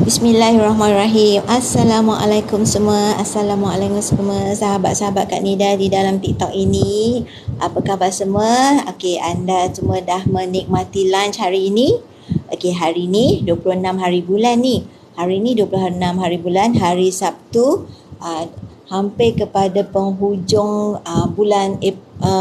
Bismillahirrahmanirrahim. Assalamualaikum semua. Assalamualaikum semua sahabat-sahabat Kak Nida di dalam TikTok ini. Apa khabar semua? Okey, anda semua dah menikmati lunch hari ini? Okey, hari ini 26 hari bulan ni. Hari ini 26 hari bulan, hari Sabtu. Hampir kepada penghujung bulan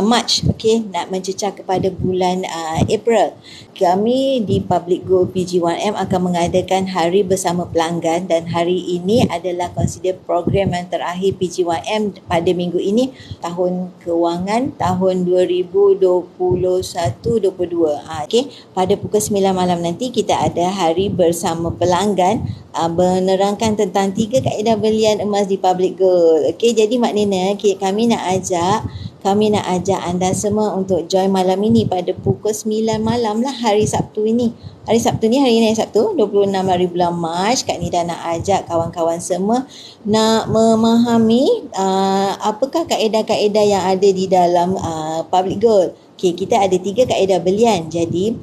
Mac, okey, nak mencecah kepada bulan April. Kami di Public Go PG1M akan mengadakan Hari Bersama Pelanggan, dan hari ini adalah consider program yang terakhir PG1M pada minggu ini, tahun kewangan tahun 2021-22. Okey, pada pukul 9 malam nanti kita ada Hari Bersama Pelanggan, menerangkan tentang 3 kaedah belian emas di Public Gold. Okey, jadi maknanya kami nak ajak anda semua untuk join malam ini pada pukul 9 malam lah, hari Sabtu ini. Hari Sabtu 26 hari bulan Mac. Kak Nida nak ajak kawan-kawan semua nak memahami apakah kaedah-kaedah yang ada di dalam Public Gold. Okay, kita ada 3 kaedah belian. Jadi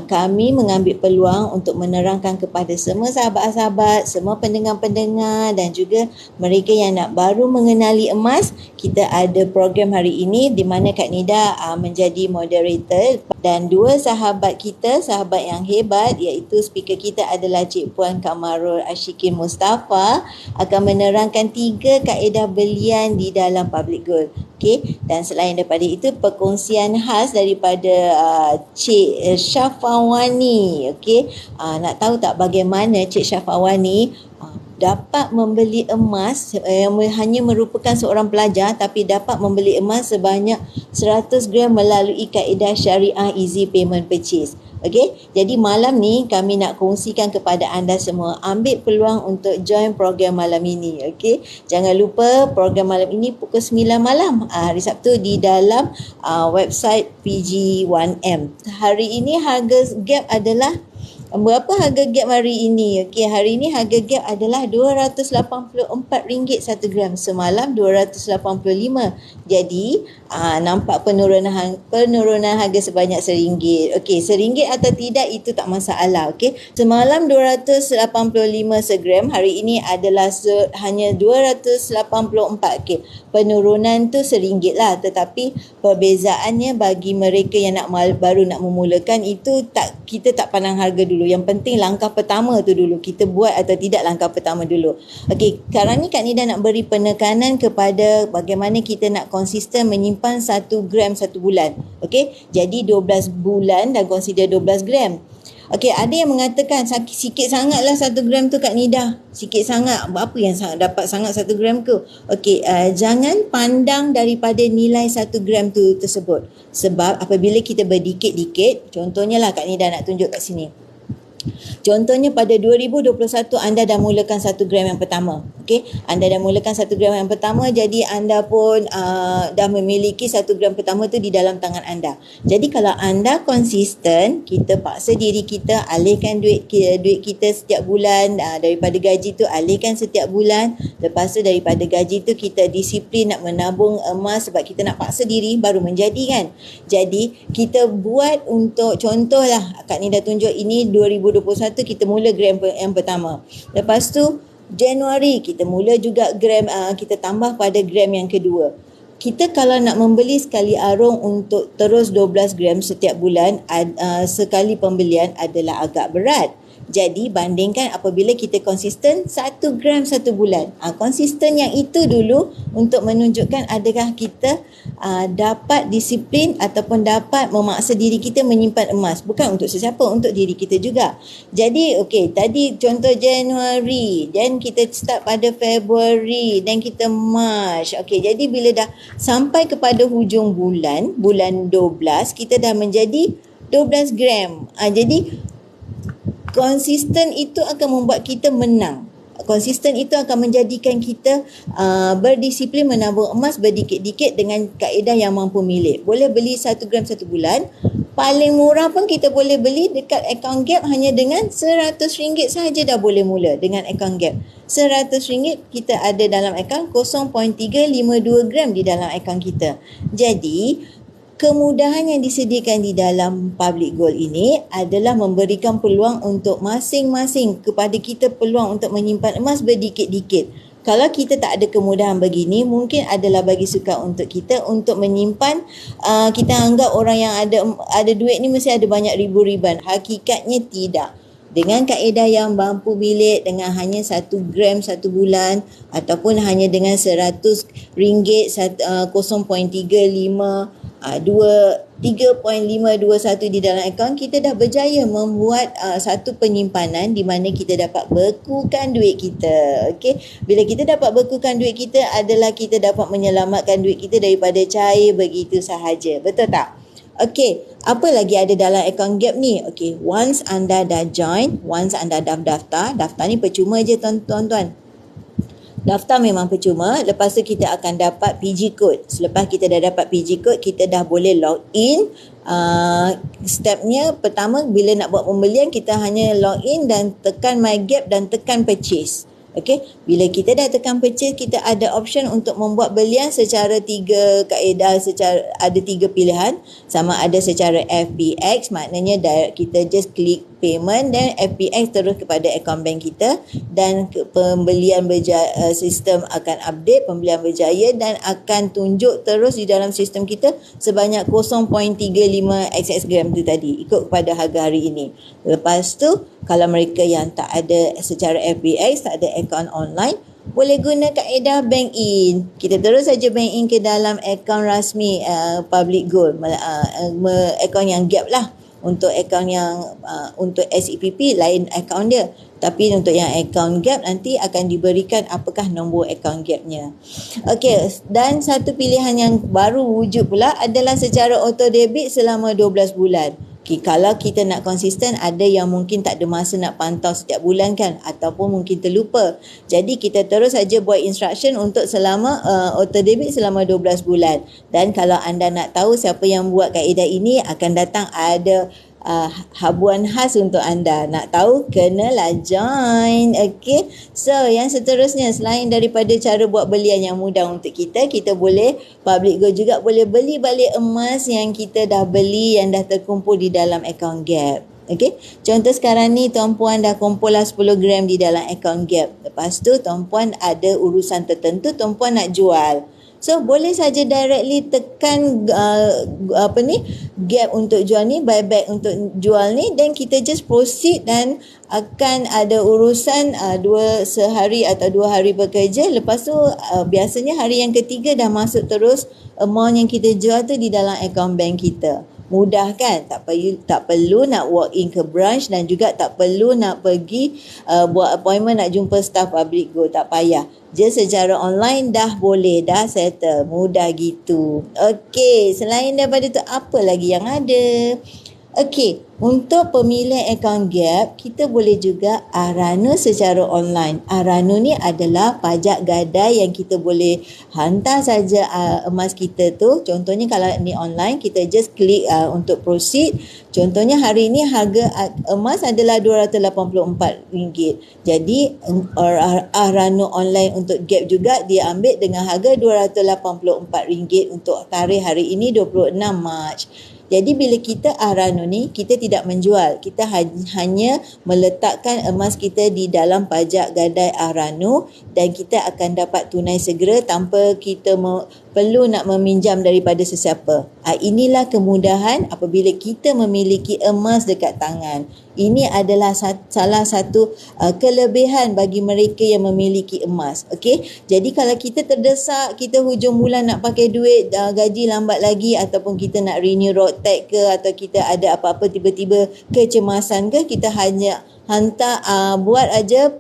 kami mengambil peluang untuk menerangkan kepada semua sahabat-sahabat, semua pendengar-pendengar dan juga mereka yang nak baru mengenali emas. Kita ada program hari ini di mana Kak Nida menjadi moderator, dan 2 sahabat kita, sahabat yang hebat, iaitu speaker kita adalah Cik Puan Kamarul Ashikin Mustafa, akan menerangkan 3 kaedah belian di dalam Public Gold. Okey, dan selain daripada itu, perkongsian khas daripada Cik Syafawani. Okey, nak tahu tak bagaimana Cik Syafawani dapat membeli emas yang hanya merupakan seorang pelajar, tapi dapat membeli emas sebanyak 100 gram melalui kaedah syariah easy payment purchase. Okey, jadi malam ni kami nak kongsikan kepada anda semua. Ambil peluang untuk join program malam ini. Okey, jangan lupa program malam ini pukul 9 malam hari Sabtu di dalam website PG1M. Hari ini harga gap adalah, berapa harga gap hari ini? Okey, hari ini harga gap adalah RM284 1 gram. Semalam 285. Jadi nampak penurunan harga sebanyak RM1. Okey, RM1 atau tidak itu tak masalah. Okey, semalam 285 segram, hari ini adalah hanya 284. Okey, penurunan tu RM1 lah, tetapi perbezaannya bagi mereka yang baru nak memulakan itu kita tak pandang harga dulu. Yang penting langkah pertama tu dulu, kita buat atau tidak langkah pertama dulu. Okey, sekarang ni Kak Nida nak beri penekanan kepada bagaimana kita nak konsisten menyimpan 1 gram 1 bulan. Okey, jadi 12 bulan dan consider 12 gram. Okey, ada yang mengatakan sikit sangatlah 1 gram tu Kak Nida. Sikit sangat. Apa yang dapat sangat 1 gram tu? Okey, jangan pandang daripada nilai 1 gram tu tersebut. Sebab apabila kita berdikit-dikit, contohnya lah Kak Nida nak tunjuk kat sini. Contohnya pada 2021 anda dah mulakan 1 gram yang pertama. Okey, anda dah mulakan 1 gram yang pertama, jadi anda pun dah memiliki 1 gram pertama tu di dalam tangan anda. Jadi kalau anda konsisten, kita paksa diri kita alihkan duit kita setiap bulan, daripada gaji tu alihkan setiap bulan. Lepas tu daripada gaji tu kita disiplin nak menabung emas, sebab kita nak paksa diri baru menjadi kan. Jadi kita buat untuk contohlah Kak Nida tunjuk ini 2021 kita mula gram yang pertama. Lepas tu Januari kita mula juga gram, kita tambah pada gram yang kedua. Kita kalau nak membeli sekali arung untuk terus 12 gram setiap bulan, sekali pembelian adalah agak berat. Jadi bandingkan apabila kita konsisten 1 gram 1 bulan. Konsisten yang itu dulu untuk menunjukkan adakah kita dapat disiplin ataupun dapat memaksa diri kita menyimpan emas. Bukan untuk sesiapa, untuk diri kita juga. Jadi okey, tadi contoh Januari, dan kita start pada Februari, dan kita Mac. Okey, jadi bila dah sampai kepada hujung bulan 12, kita dah menjadi 12 gram. Jadi konsisten itu akan membuat kita menang. Konsisten itu akan menjadikan kita berdisiplin menabung emas berdikit-dikit dengan kaedah yang mampu milik. Boleh beli 1 gram 1 bulan. Paling murah pun kita boleh beli dekat account gap hanya dengan RM100 sahaja dah boleh mula dengan account gap. RM100 kita ada dalam account 0.352 gram di dalam account kita. Jadi Kemudahan yang disediakan di dalam Public Gold ini adalah memberikan peluang untuk masing-masing kepada kita peluang untuk menyimpan emas berdikit-dikit. Kalau kita tak ada kemudahan begini, mungkin adalah bagi suka untuk kita untuk menyimpan. Kita anggap orang yang ada duit ni mesti ada banyak ribu-ribuan. Hakikatnya tidak. Dengan kaedah yang mampu bilik dengan hanya 1 gram 1 bulan ataupun hanya dengan RM100 0.35 3.521 di dalam akaun, kita dah berjaya membuat satu penyimpanan di mana kita dapat bekukan duit kita. Okey, bila kita dapat bekukan duit kita adalah kita dapat menyelamatkan duit kita daripada cair begitu sahaja. Betul tak? Okey, apa lagi ada dalam akaun Gap ni? Okey, once anda dah join, once anda dah daftar ni percuma je tuan-tuan. Daftar memang percuma. Lepas tu kita akan dapat PG code. Selepas kita dah dapat PG code, kita dah boleh log in. Stepnya pertama, bila nak buat pembelian, kita hanya log in dan tekan My Gap dan tekan purchase. Okey, bila kita dah tekan purchase, kita ada option untuk membuat belian secara 3 kaedah, secara ada 3 pilihan. Sama ada secara FBX, maknanya kita just klik payment dan FBX terus kepada akaun bank kita, dan pembelian sistem akan update pembelian berjaya dan akan tunjuk terus di dalam sistem kita sebanyak 0.35 XS gram tu tadi, ikut kepada harga hari ini. Lepas tu, kalau mereka yang tak ada secara FBX, tak ada akaun online, boleh guna kaedah bank in. Kita terus saja bank in ke dalam akaun rasmi Public Gold, akaun yang Gap lah. Untuk akaun yang untuk SEPP lain akaun dia, tapi untuk yang akaun Gap nanti akan diberikan apakah nombor akaun Gapnya. Okey, dan satu pilihan yang baru wujud pula adalah secara auto debit selama 12 bulan. Okay, kalau kita nak konsisten, ada yang mungkin tak ada masa nak pantau setiap bulan kan, ataupun mungkin terlupa. Jadi kita terus saja buat instruction untuk selama auto debit selama 12 bulan. Dan kalau anda nak tahu siapa yang buat kaedah ini, akan datang ada habuan khas untuk anda. Nak tahu, kenalah join. Okay, so yang seterusnya, selain daripada cara buat belian yang mudah untuk kita, kita boleh Public Gold juga boleh beli balik emas yang kita dah beli, yang dah terkumpul di dalam akaun Gap. Okay, contoh sekarang ni tuan puan dah kumpul lah 10 gram di dalam akaun Gap. Lepas tu tuan puan ada urusan tertentu, tuan puan nak jual. So boleh saja directly tekan Gap untuk jual ni, buyback untuk jual ni, dan kita just proceed dan akan ada urusan sehari atau 2 hari bekerja. Lepas tu biasanya hari yang ketiga dah masuk terus amount yang kita jual tu di dalam akaun bank kita. Mudah kan? Tak perlu nak walk in ke branch, dan juga tak perlu nak pergi buat appointment nak jumpa staff Public Gold. Tak payah. Just secara online dah boleh, dah settle. Mudah gitu. Okey, selain daripada tu apa lagi yang ada? Okey, untuk pemilihan akaun Gap, kita boleh juga Arano secara online. Arano ni adalah pajak gadai yang kita boleh hantar saja emas kita tu. Contohnya kalau ni online, kita just klik untuk proceed. Contohnya hari ni harga emas adalah RM284. Jadi Arano online untuk Gap juga dia ambil dengan harga RM284 untuk tarikh hari ini 26 Mac. Jadi bila kita Arano ni, kita tidak menjual. Kita hanya meletakkan emas kita di dalam pajak gadai Arano, dan kita akan dapat tunai segera tanpa kita perlu nak meminjam daripada sesiapa. Inilah kemudahan apabila kita memiliki emas dekat tangan. Ini adalah salah satu kelebihan bagi mereka yang memiliki emas. Okey, jadi kalau kita terdesak, kita hujung bulan nak pakai duit, gaji lambat lagi, ataupun kita nak renew road tax ke, atau kita ada apa-apa tiba-tiba kecemasan ke, kita hanya hantar buat aja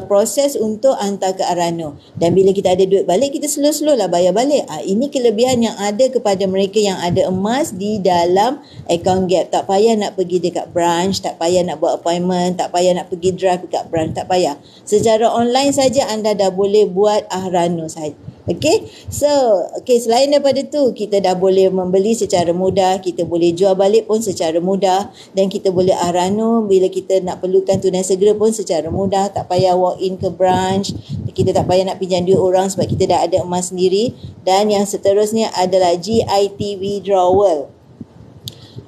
proses untuk hantar ke Arano, dan bila kita ada duit balik, kita slow-slow lah bayar balik. Ini kelebihan yang ada kepada mereka yang ada emas di dalam akaun Gap. Tak payah nak pergi dekat branch, tak payah nak buat appointment, tak payah nak pergi drive dekat branch, tak payah. Secara online saja anda dah boleh buat Arano saja. Okey. So, selain daripada tu, kita dah boleh membeli secara mudah, kita boleh jual balik pun secara mudah, dan kita boleh arano bila kita nak perlukan tunai segera pun secara mudah, tak payah walk in ke branch, kita tak payah nak pinjam duit orang sebab kita dah ada emas sendiri. Dan yang seterusnya adalah GIT withdrawal.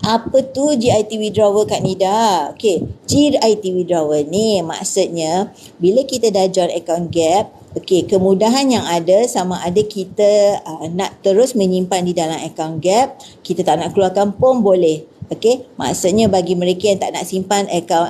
Apa tu GIT withdrawal Kak Nida? Okey, GIT withdrawal ni maksudnya bila kita dah join account Gap, kemudahan yang ada sama ada kita nak terus menyimpan di dalam account Gap, kita tak nak keluarkan pun boleh. Maksudnya bagi mereka yang tak nak simpan akaun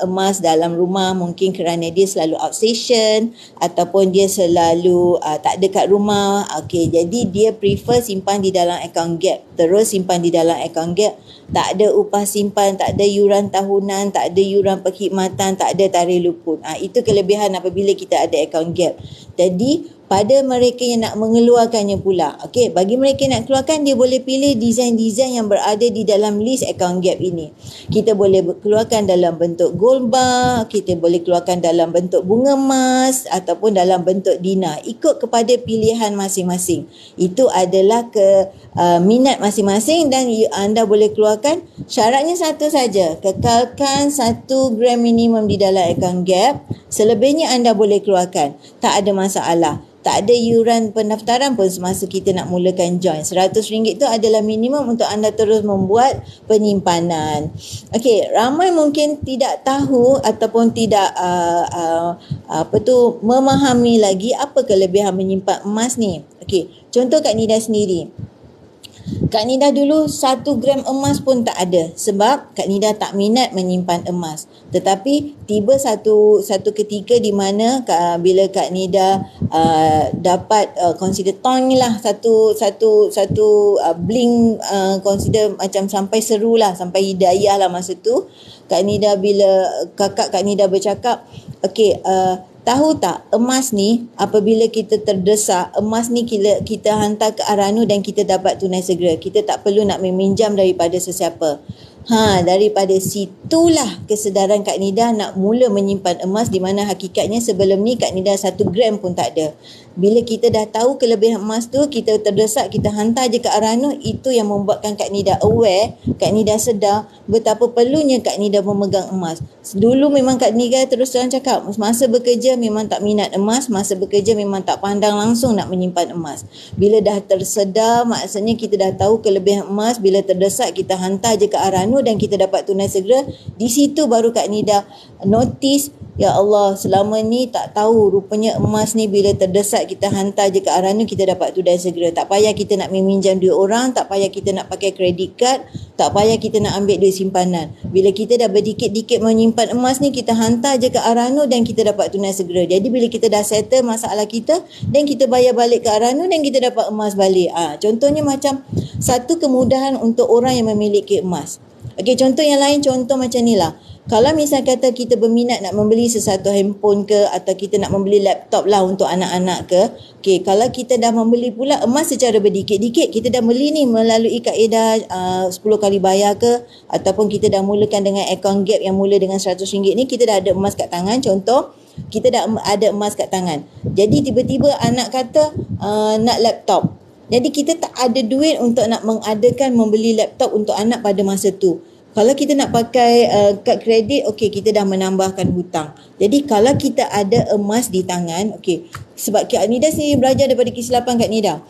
emas dalam rumah, mungkin kerana dia selalu outstation ataupun dia selalu tak ada kat rumah, jadi dia prefer simpan di dalam akaun Gap, terus simpan di dalam akaun Gap, tak ada upah simpan, tak ada yuran tahunan, tak ada yuran perkhidmatan, tak ada tarikh luput. Itu kelebihan apabila kita ada akaun Gap. Jadi pada mereka yang nak mengeluarkannya pula, bagi mereka yang nak keluarkan, dia boleh pilih design-design yang berada di dalam list account Gap ini. Kita boleh keluarkan dalam bentuk gold bar, kita boleh keluarkan dalam bentuk bunga emas ataupun dalam bentuk dinar, ikut kepada pilihan masing-masing. Itu adalah minat masing-masing dan anda boleh keluarkan. Syaratnya satu saja, kekalkan 1 gram minimum di dalam account Gap. Selebihnya anda boleh keluarkan, tak ada masalah. Tak ada yuran pendaftaran pun semasa kita nak mulakan join. RM100 tu adalah minimum untuk anda terus membuat penyimpanan. Ramai mungkin tidak tahu ataupun tidak memahami lagi apa kelebihan menyimpan emas ni. Contoh Kak Nida sendiri. Kak Nida dulu 1 gram emas pun tak ada sebab Kak Nida tak minat menyimpan emas. Tetapi tiba satu ketika di mana bila Kak Nida dapat consider tong lah, satu bling, consider macam sampai seru lah, sampai hidayah lah masa tu. Kak Nida bila kakak Kak Nida bercakap, tahu tak, emas ni apabila kita terdesak, emas ni kita hantar ke Aranu dan kita dapat tunai segera. Kita tak perlu nak meminjam daripada sesiapa. Daripada situlah kesedaran Kak Nida nak mula menyimpan emas, di mana hakikatnya sebelum ni Kak Nida 1 gram pun tak ada. Bila kita dah tahu kelebihan emas tu, kita terdesak, kita hantar je ke Aranu. Itu yang membuatkan Kak Nida aware, Kak Nida sedar betapa perlunya Kak Nida memegang emas. Dulu memang Kak Nida terus terang cakap, masa bekerja memang tak minat emas, masa bekerja memang tak pandang langsung nak menyimpan emas. Bila dah tersedar, maksudnya kita dah tahu kelebihan emas, bila terdesak kita hantar je ke Aranu dan kita dapat tunai segera. Di situ baru Kak Nida notice, ya Allah, selama ni tak tahu rupanya emas ni bila terdesak kita hantar je ke Aranu, kita dapat tunai segera. Tak payah kita nak meminjam duit orang, tak payah kita nak pakai credit card, tak payah kita nak ambil duit simpanan. Bila kita dah berdikit-dikit menyimpan emas ni, kita hantar je ke Aranu dan kita dapat tunai segera. Jadi bila kita dah settle masalah kita dan kita bayar balik ke Aranu dan kita dapat emas balik. Contohnya macam satu kemudahan untuk orang yang memiliki emas. Contoh yang lain, contoh macam ni lah. Kalau misal kata kita berminat nak membeli sesuatu handphone ke, atau kita nak membeli laptop lah untuk anak-anak ke. Kalau kita dah membeli pula emas secara berdikit-dikit, kita dah beli ni melalui kaedah 10 kali bayar ke, ataupun kita dah mulakan dengan account Gap yang mula dengan RM100 ni, kita dah ada emas kat tangan. Contoh, kita dah ada emas kat tangan. Jadi tiba-tiba anak kata nak laptop. Jadi kita tak ada duit untuk nak mengadakan membeli laptop untuk anak pada masa tu. Kalau kita nak pakai kad kredit, kita dah menambahkan hutang. Jadi kalau kita ada emas di tangan, sebab Kak Nida sendiri belajar daripada kesilapan Kak Nida.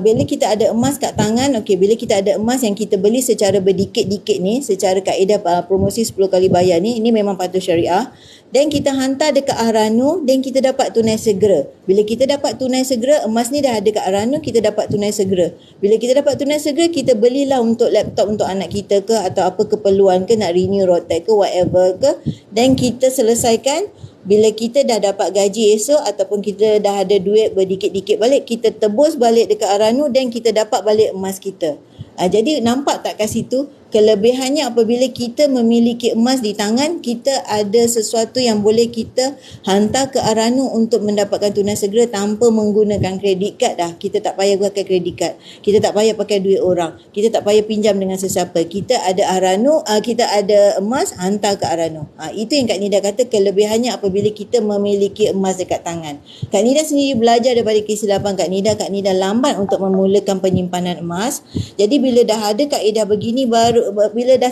Bila kita ada emas kat tangan, bila kita ada emas yang kita beli secara berdikit-dikit ni, secara kaedah promosi 10 kali bayar ni, ini memang patuh syariah. Dan kita hantar dekat Aranu dan kita dapat tunai segera. Bila kita dapat tunai segera, emas ni dah ada kat Aranu, kita dapat tunai segera. Bila kita dapat tunai segera, kita belilah untuk laptop untuk anak kita ke, atau apa keperluan ke, nak renew rotek ke, whatever ke. Dan kita selesaikan. Bila kita dah dapat gaji esok ataupun kita dah ada duit berdikit-dikit balik, kita tebus balik dekat Aranu dan kita dapat balik emas kita. Jadi nampak tak kat situ Kelebihannya apabila kita memiliki emas di tangan, kita ada sesuatu yang boleh kita hantar ke Arano untuk mendapatkan tunai segera tanpa menggunakan kredit kad dah. Kita tak payah pakai kredit kad. Kita tak payah pakai duit orang. Kita tak payah pinjam dengan sesiapa. Kita ada Arano, kita ada emas, hantar ke Arano. Itu yang Kak Nida kata kelebihannya apabila kita memiliki emas dekat tangan. Kak Nida sendiri belajar daripada kesilapan Kak Nida lambat untuk memulakan penyimpanan emas. Jadi bila dah ada kaedah begini, baru bila dah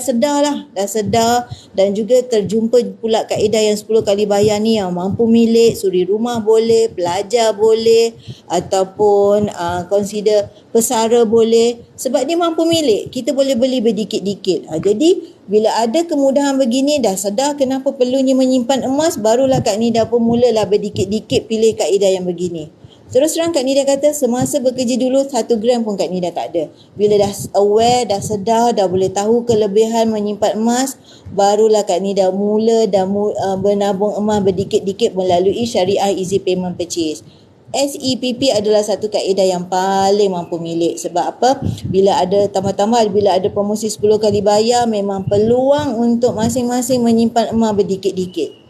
sedar dan juga terjumpa pula kaedah yang 10 kali bayar ni, yang mampu milik, suri rumah boleh, pelajar boleh, ataupun consider pesara boleh, sebab dia mampu milik, kita boleh beli berdikit-dikit. Jadi bila ada kemudahan begini, dah sedar kenapa perlunya menyimpan emas, barulah Kak Nida pun mulalah berdikit-dikit pilih kaedah yang begini. Terus terang Kak Nida kata semasa bekerja dulu 1 gram pun Kak Nida tak ada. Bila dah aware, dah sedar, dah boleh tahu kelebihan menyimpan emas, barulah Kak Nida mula dan menabung emas berdikit-dikit melalui Syariah Easy Payment Purchase. SEPP adalah satu kaedah yang paling mampu milik. Sebab apa? Bila ada tambah-tambah, bila ada promosi 10 kali bayar, memang peluang untuk masing-masing menyimpan emas berdikit-dikit.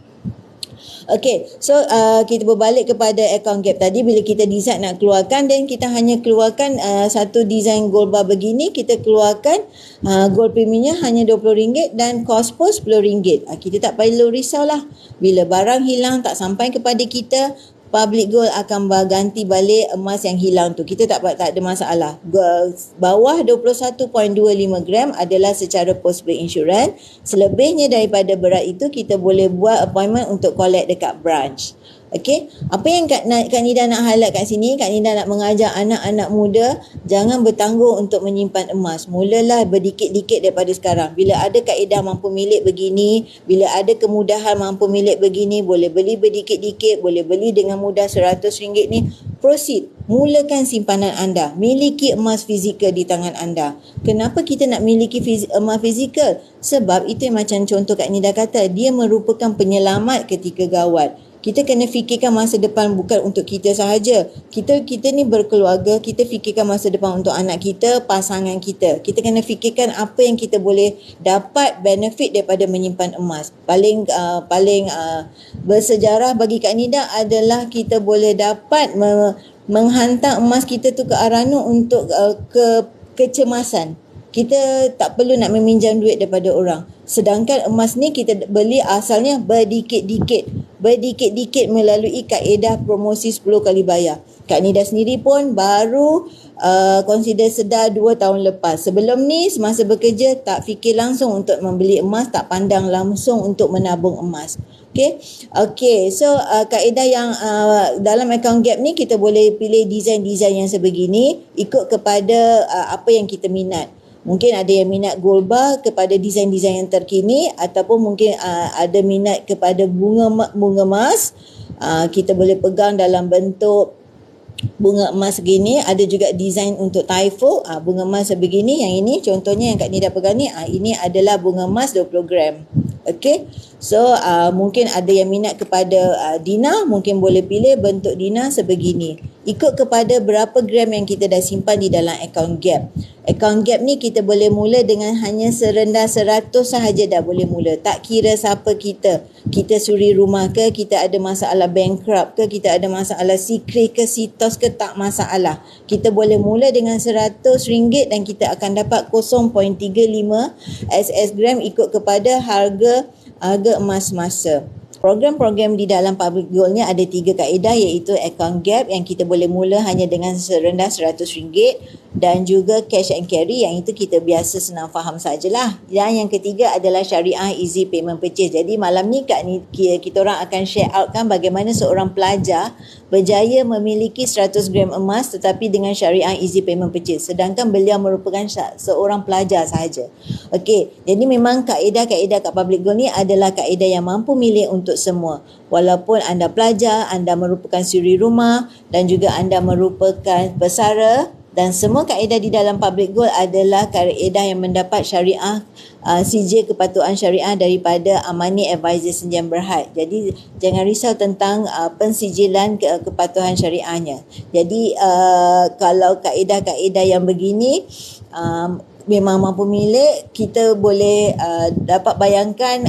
Okay, so kita berbalik kepada account gap tadi. Bila kita decide nak keluarkan, dan kita hanya keluarkan satu design gold bar begini, kita keluarkan gold premiumnya hanya RM20 dan cost pun RM10. Kita tak perlu risaulah. Bila barang hilang tak sampai kepada kita, Public Gold akan berganti balik emas yang hilang tu. Kita tak ada masalah. Bawah 21.25 gram adalah secara postpaid insurance. Selebihnya daripada berat itu, kita boleh buat appointment untuk collect dekat branch. Okey, apa yang Kak Nida nak highlight kat sini, Kak Nida nak mengajar anak-anak muda jangan bertanggung untuk menyimpan emas. Mulalah berdikit-dikit daripada sekarang. Bila ada kaedah mampu milik begini, bila ada kemudahan mampu milik begini, boleh beli berdikit-dikit, boleh beli dengan mudah RM100 ni, proceed. Mulakan simpanan anda. Miliki emas fizikal di tangan anda. Kenapa kita nak miliki emas fizikal? Sebab itu yang macam contoh Kak Nida kata, dia merupakan penyelamat ketika gawat. Kita kena fikirkan masa depan bukan untuk kita sahaja. Kita ni berkeluarga, kita fikirkan masa depan untuk anak kita, pasangan kita. Kita kena fikirkan apa yang kita boleh dapat benefit daripada menyimpan emas. Paling bersejarah bagi Kak Nida adalah kita boleh dapat menghantar emas kita tu ke Arano untuk kecemasan. Kita tak perlu nak meminjam duit daripada orang. Sedangkan emas ni kita beli asalnya berdikit-dikit melalui kaedah promosi 10 kali bayar. Kak Nida sendiri pun baru consider sedar 2 tahun lepas. Sebelum ni semasa bekerja tak fikir langsung untuk membeli emas, tak pandang langsung untuk menabung emas. Okay, so kaedah yang dalam account gap ni kita boleh pilih design-design yang sebegini ikut kepada apa yang kita minat. Mungkin ada yang minat gold bar kepada desain-desain yang terkini, ataupun mungkin ada minat kepada bunga emas. Kita boleh pegang dalam bentuk bunga emas segini. Ada juga desain untuk typho, bunga emas sebegini. Yang ini contohnya yang Kak Nida pegang ni, ini adalah bunga emas 20 gram. Okay, so mungkin ada yang minat kepada Dina, mungkin boleh pilih bentuk Dina sebegini. Ikut kepada berapa gram yang kita dah simpan di dalam account gap. Account gap ni kita boleh mula dengan hanya serendah 100 sahaja dah boleh mula. Tak kira siapa kita. Kita suri rumah ke, kita ada masalah bankrupt ke, kita ada masalah sikris ke, sitos ke, tak masalah. Kita boleh mula dengan RM100 dan kita akan dapat 0.35 SS gram ikut kepada harga emas masa. Program-program di dalam Public Gold ni ada 3 kaedah, iaitu account gap yang kita boleh mula hanya dengan serendah RM100 dan juga cash and carry yang itu kita biasa senang faham sajalah. Dan yang ketiga adalah Syariah Easy Payment Purchase. Jadi malam ni kita orang akan share out kan bagaimana seorang pelajar berjaya memiliki 100 gram emas tetapi dengan Syariah Easy Payment Purchase, sedangkan beliau merupakan seorang pelajar sahaja. Okey, jadi memang kaedah-kaedah kat Public Gold ni adalah kaedah yang mampu milik untuk semua. Walaupun anda pelajar, anda merupakan suri rumah dan juga anda merupakan pesara, dan semua kaedah di dalam Public Gold adalah kaedah yang mendapat syariah sijil kepatuhan syariah daripada Amani Advisor Sendian Berhad. Jadi jangan risau tentang pensijilan kepatuhan syariahnya. Jadi kalau kaedah-kaedah yang begini memang mampu milik, kita boleh dapat bayangkan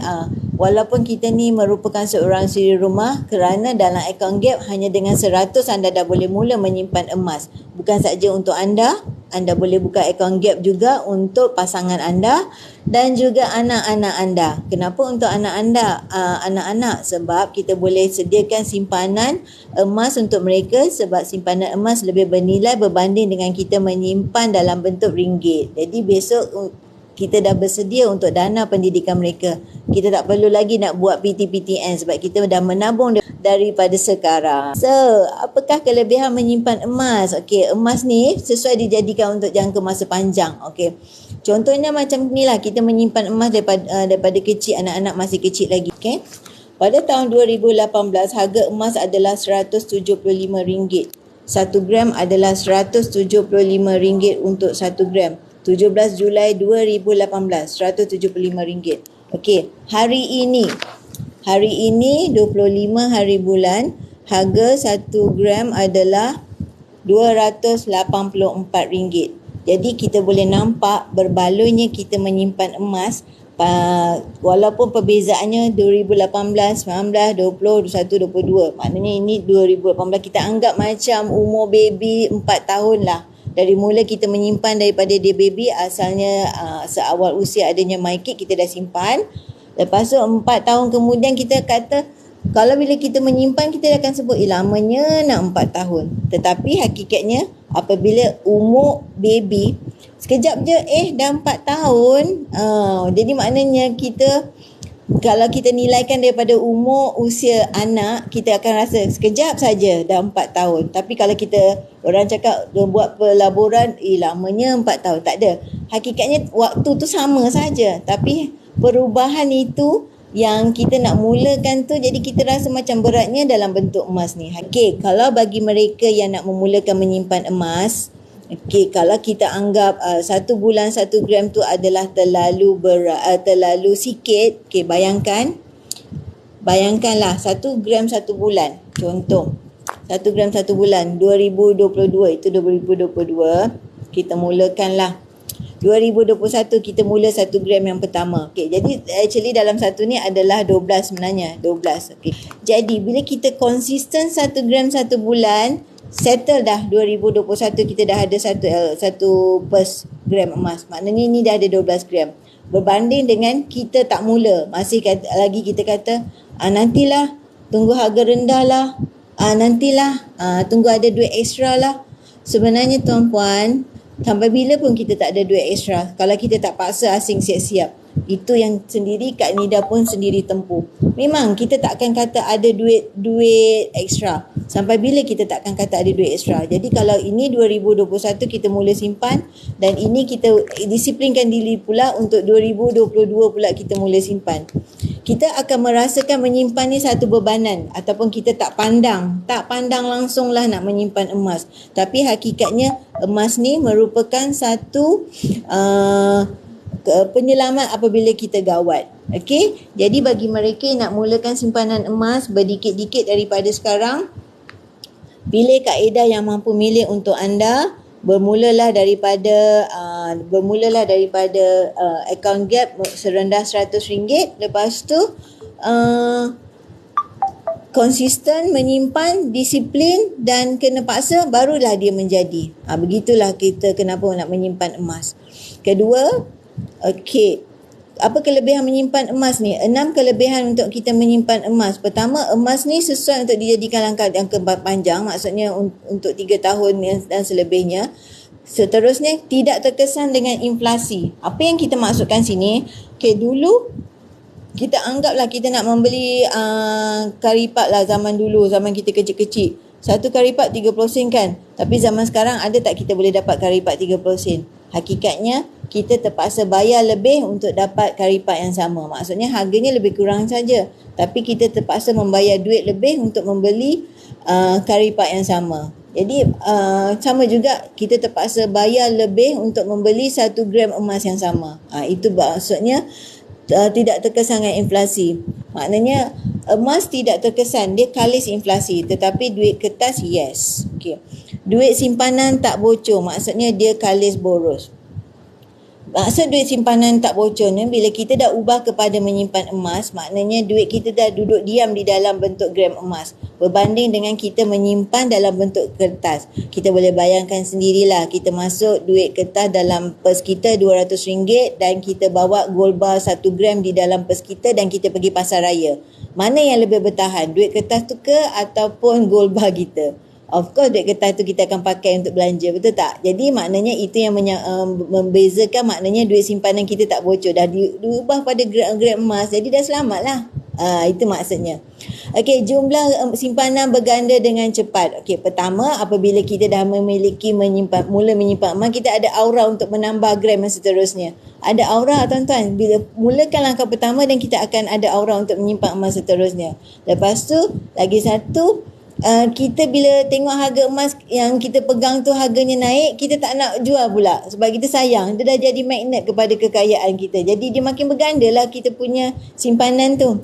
walaupun kita ni merupakan seorang suri rumah, kerana dalam account gap hanya dengan 100 anda dah boleh mula menyimpan emas. Bukan saja untuk anda boleh buka account gap juga untuk pasangan anda dan juga anak-anak anda. Kenapa untuk anak-anak? Sebab kita boleh sediakan simpanan emas untuk mereka, sebab simpanan emas lebih bernilai berbanding dengan kita menyimpan dalam bentuk ringgit. Jadi besok kita dah bersedia untuk dana pendidikan mereka. Kita tak perlu lagi nak buat PTPTN sebab kita dah menabung daripada sekarang. So, apakah kelebihan menyimpan emas? Okey, emas ni sesuai dijadikan untuk jangka masa panjang. Okey. Contohnya macam inilah, kita menyimpan emas daripada kecil, anak-anak masih kecil lagi. Okey. Pada tahun 2018, harga emas adalah RM175. 1 gram adalah RM175 untuk 1 gram. 17 Julai 2018, RM175. Okey, hari ini 25 hari bulan, harga 1 gram adalah RM284. Jadi kita boleh nampak berbaloi kita menyimpan emas walaupun perbezaannya 2018, 19, 20, 21, 22. Maknanya ini 2018, kita anggap macam umur baby 4 tahun lah. Dari mula kita menyimpan daripada dia baby, asalnya seawal usia adanya MyKid kita dah simpan. Lepas tu 4 tahun kemudian kita kata, kalau bila kita menyimpan kita akan sebut lamanya nak 4 tahun. Tetapi hakikatnya apabila umur baby sekejap je dah 4 tahun. Jadi maknanya kita, kalau kita nilaikan daripada umur usia anak, kita akan rasa sekejap saja dah 4 tahun. Tapi kalau orang cakap buat pelaburan, lamanya 4 tahun. Tak ada. Hakikatnya waktu tu sama saja. Tapi perubahan itu yang kita nak mulakan tu, jadi kita rasa macam beratnya dalam bentuk emas ni. Okey, kalau bagi mereka yang nak memulakan menyimpan emas, okey, kalau kita anggap 1 bulan 1 gram tu adalah terlalu terlalu sikit. Okey, bayangkanlah 1 gram 1 bulan. Contoh, 1 gram 1 bulan 2022, itu 2022 kita mulakanlah. 2021 kita mula 1 gram yang pertama. Okey, jadi actually dalam satu ni adalah 12 sebenarnya, 12. Okey. Jadi bila kita konsisten 1 gram 1 bulan, settle dah 2021 kita dah ada 1 per gram emas. Maknanya ini dah ada 12 gram. Berbanding dengan kita tak mula, masih lagi kita kata nantilah, tunggu harga rendah lah, nantilah, tunggu ada duit ekstra lah. Sebenarnya tuan-puan, sampai bila pun kita tak ada duit ekstra, kalau kita tak paksa asing siap-siap. Itu yang sendiri Kak Nida pun sendiri tempuh. Memang kita takkan kata ada duit ekstra. Sampai bila kita takkan kata ada duit ekstra. Jadi kalau ini 2021 kita mula simpan, dan ini kita disiplinkan diri pula untuk 2022 pula kita mula simpan. Kita akan merasakan menyimpan ni satu bebanan, ataupun kita tak pandang langsunglah nak menyimpan emas. Tapi hakikatnya emas ni merupakan satu penyelamat apabila kita gawat. Okey, jadi bagi mereka yang nak mulakan simpanan emas berdikit-dikit daripada sekarang, pilih kaedah yang mampu milik untuk anda. Bermulalah daripada account gap serendah RM100. Lepas tu konsisten menyimpan, disiplin dan kena paksa, barulah dia menjadi. Begitulah kita kenapa nak menyimpan emas. Kedua, okey, apa kelebihan menyimpan emas ni? 6 kelebihan untuk kita menyimpan emas. Pertama, emas ni sesuai untuk dijadikan langkah panjang, maksudnya untuk 3 tahun dan selebihnya. Seterusnya, tidak terkesan dengan inflasi. Apa yang kita maksudkan sini? Okey, dulu kita anggaplah kita nak membeli karipat lah zaman dulu, zaman kita kecil-kecil. Satu karipat 30 sen kan? Tapi zaman sekarang ada tak kita boleh dapat karipat 30 sen? Hakikatnya kita terpaksa bayar lebih untuk dapat karipat yang sama. Maksudnya harganya lebih kurang saja. Tapi kita terpaksa membayar duit lebih untuk membeli karipat yang sama. Jadi sama juga kita terpaksa bayar lebih untuk membeli 1 gram emas yang sama. Itu maksudnya tidak terkesan dengan inflasi. Maknanya emas tidak terkesan, dia kalis inflasi. Tetapi duit kertas, yes. Okay. Duit simpanan tak bocor, maksudnya dia kalis boros. Maksud duit simpanan tak bocor ni, bila kita dah ubah kepada menyimpan emas, maknanya duit kita dah duduk diam di dalam bentuk gram emas. Berbanding dengan kita menyimpan dalam bentuk kertas. Kita boleh bayangkan sendirilah, kita masuk duit kertas dalam pers kita RM200 dan kita bawa gold bar 1 gram di dalam pers kita dan kita pergi pasar raya. Mana yang lebih bertahan? Duit kertas tu ke ataupun gold bar kita? Of course duit kertas tu kita akan pakai untuk belanja, betul tak? Jadi maknanya itu yang membezakan, maknanya duit simpanan kita tak bocor, dah diubah pada gram emas, jadi dah selamat lah. Itu maksudnya. Okey, jumlah simpanan berganda dengan cepat. Okey, pertama apabila kita dah memiliki mula menyimpan emas, kita ada aura untuk menambah gram yang seterusnya. Ada aura tuan-tuan, bila mulakan langkah pertama dan kita akan ada aura untuk menyimpan emas seterusnya. Lepas tu lagi satu, kita bila tengok harga emas yang kita pegang tu harganya naik, kita tak nak jual pula sebab kita sayang. Dia dah jadi magnet kepada kekayaan kita. Jadi dia makin berganda lah kita punya simpanan tu.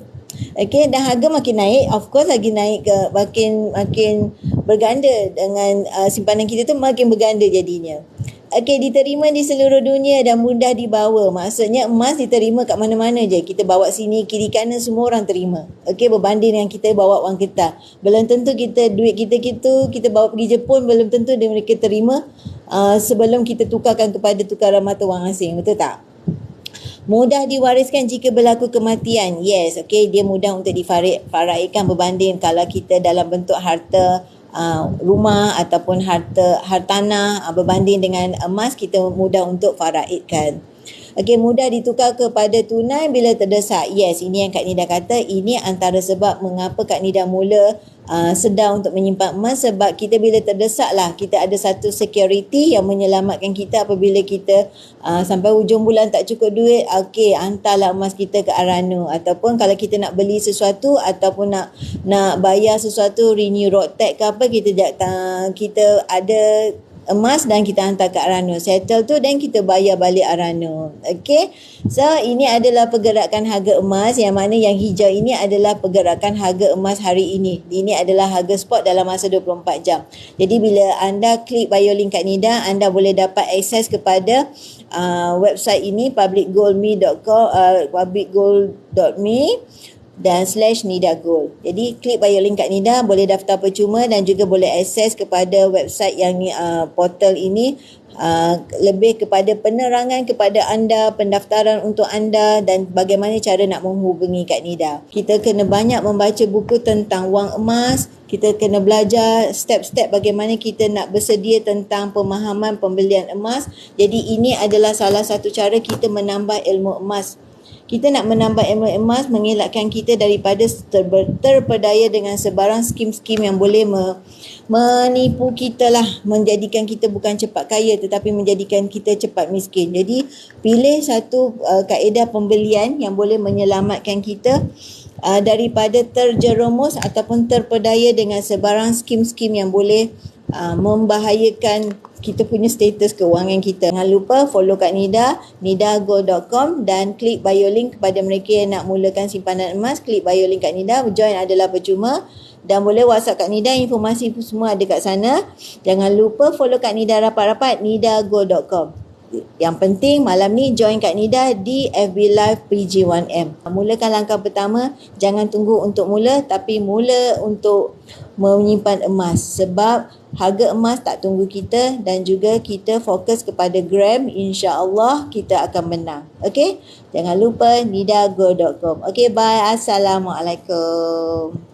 Okey, dan harga makin naik, of course lagi naik ke makin berganda dengan simpanan kita tu, makin berganda jadinya. Okey, diterima di seluruh dunia dan mudah dibawa. Maksudnya emas diterima kat mana-mana je. Kita bawa sini, kiri kanan, semua orang terima. Okey, berbanding dengan kita bawa wang kertas. Belum tentu duit kita kita bawa pergi Jepun, belum tentu mereka terima sebelum kita tukarkan kepada tukaran mata wang asing. Betul tak? Mudah diwariskan jika berlaku kematian. Yes, okey, dia mudah untuk difaraikan berbanding kalau kita dalam bentuk harta rumah ataupun hartanah, berbanding dengan emas, kita mudah untuk faraidkan. Okey, mudah ditukar kepada tunai bila terdesak. Yes, ini yang Kak Nida kata, ini antara sebab mengapa Kak Nida mula sedar untuk menyimpan emas, sebab kita bila terdesak lah, kita ada satu security yang menyelamatkan kita apabila kita sampai hujung bulan tak cukup duit. Okey, hantarlah emas kita ke Arano, ataupun kalau kita nak beli sesuatu ataupun nak bayar sesuatu, renew road tax ke apa, kita ada emas dan kita hantar ke Arano, settle tu dan kita bayar balik Arano. Okey, so ini adalah pergerakan harga emas, yang mana yang hijau ini adalah pergerakan harga emas hari ini. Ini adalah harga spot dalam masa 24 jam. Jadi bila anda klik bio link Kak Nida, anda boleh dapat akses kepada website ini, publicgoldme.com, publicgold.me dan /Nida Gold. Jadi klik bio link Kak Nida, boleh daftar percuma dan juga boleh akses kepada website yang portal ini, lebih kepada penerangan kepada anda, pendaftaran untuk anda dan bagaimana cara nak menghubungi Kak Nida. Kita kena banyak membaca buku tentang wang emas, kita kena belajar step-step bagaimana kita nak bersedia tentang pemahaman pembelian emas. Jadi ini adalah salah satu cara kita menambah ilmu emas. Kita nak menambah ilmu emas, mengelakkan kita daripada terpedaya dengan sebarang skim-skim yang boleh menipu kita lah, menjadikan kita bukan cepat kaya tetapi menjadikan kita cepat miskin. Jadi pilih satu kaedah pembelian yang boleh menyelamatkan kita daripada terjerumus ataupun terpedaya dengan sebarang skim-skim yang boleh membahayakan kita punya status kewangan kita. Jangan lupa follow Kak Nida, nidago.com, dan klik bio link kepada mereka yang nak mulakan simpanan emas. Klik bio link Kak Nida, join adalah percuma dan boleh WhatsApp Kak Nida, informasi semua ada kat sana. Jangan lupa follow Kak Nida rapat-rapat, nidago.com. Yang penting malam ni join Kak Nida di FB Live PG1M. Mulakan langkah pertama, jangan tunggu untuk mula, tapi mula untuk menyimpan emas, sebab harga emas tak tunggu kita dan juga kita fokus kepada gram, insya-Allah kita akan menang. Okey? Jangan lupa nidago.com. Okey, bye. Assalamualaikum.